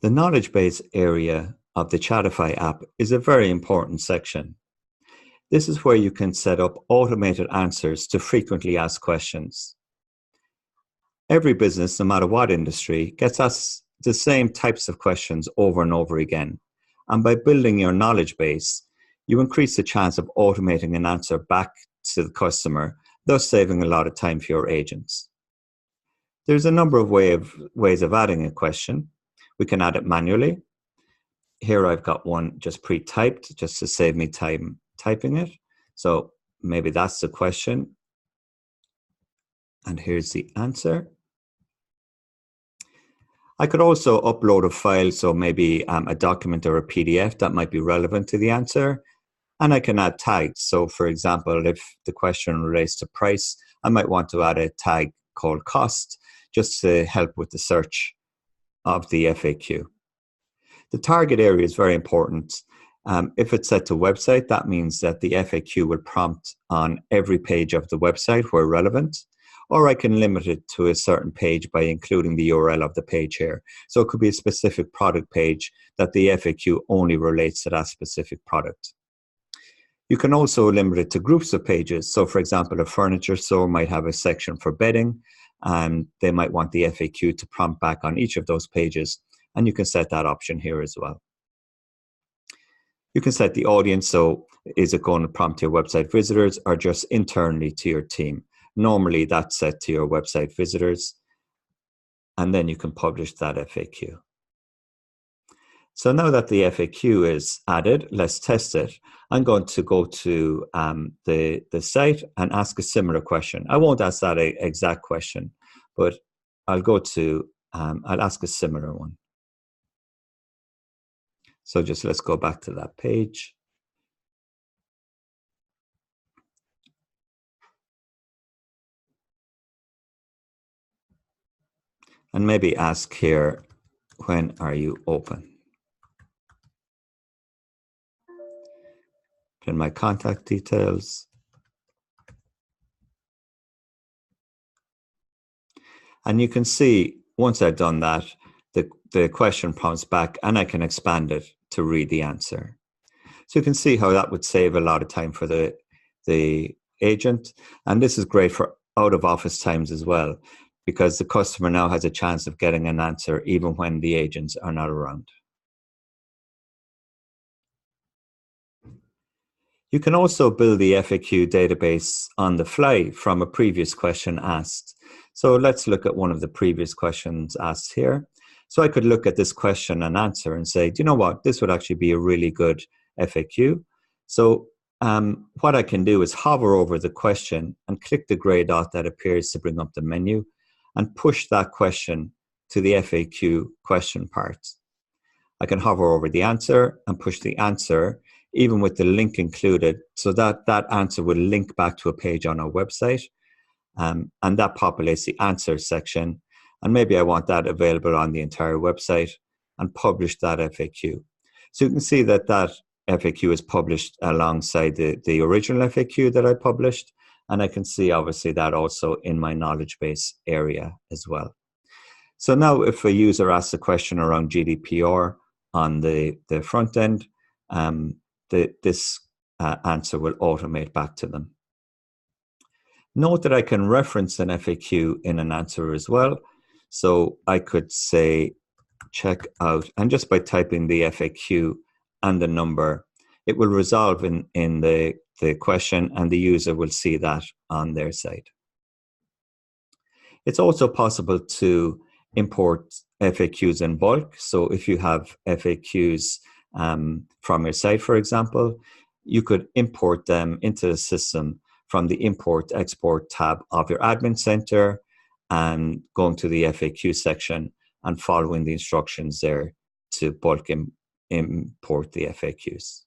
The knowledge base area of the Chatify app is a very important section. This is where you can set up automated answers to frequently asked questions. Every business, no matter what industry, gets asked the same types of questions over and over again. And by building your knowledge base, you increase the chance of automating an answer back to the customer, thus saving a lot of time for your agents. There's a number of ways of adding a question. We can add it manually. Here I've got one just pre-typed, just to save me time typing it. So maybe that's the question. And here's the answer. I could also upload a file, so maybe a document or a PDF that might be relevant to the answer. And I can add tags. So for example, if the question relates to price, I might want to add a tag called cost, just to help with the search of the FAQ. The target area is very important. If it's set to website, that means that the FAQ will prompt on every page of the website where relevant, or I can limit it to a certain page by including the URL of the page here. So it could be a specific product page that the FAQ only relates to that specific product. You can also limit it to groups of pages. So for example, a furniture store might have a section for bedding, and they might want the FAQ to prompt back on each of those pages. And you can set that option here as well. You can set the audience. So is it going to prompt your website visitors or just internally to your team? Normally that's set to your website visitors. And then you can publish that FAQ. So now that the FAQ is added, let's test it. I'm going to go to the site and ask a similar question. I won't ask that exact question, but I'll go to, I'll ask a similar one. So just let's go back to that page. And maybe ask here, when are you open? Put in my contact details. And you can see, once I've done that, the question prompts back and I can expand it to read the answer. So you can see how that would save a lot of time for the agent. And this is great for out of office times as well, because the customer now has a chance of getting an answer even when the agents are not around. You can also build the FAQ database on the fly from a previous question asked. So let's look at one of the previous questions asked here. So I could look at this question and answer and say, do you know what? This would actually be a really good FAQ. So what I can do is hover over the question and click the gray dot that appears to bring up the menu and push that question to the FAQ question part. I can hover over the answer and push the answer, even with the link included, so that that answer will link back to a page on our website. And that populates the answer section. And maybe I want that available on the entire website and publish that FAQ. So you can see that that FAQ is published alongside the original FAQ that I published. And I can see obviously that also in my knowledge base area as well. So now if a user asks a question around GDPR on the front end, this answer will automate back to them. Note that I can reference an FAQ in an answer as well. So I could say, check out, and just by typing the FAQ and the number, it will resolve in the question and the user will see that on their site. It's also possible to import FAQs in bulk. So if you have FAQs from your site, for example, you could import them into the system from the Import Export tab of your admin center and going to the FAQ section and following the instructions there to bulk import the FAQs.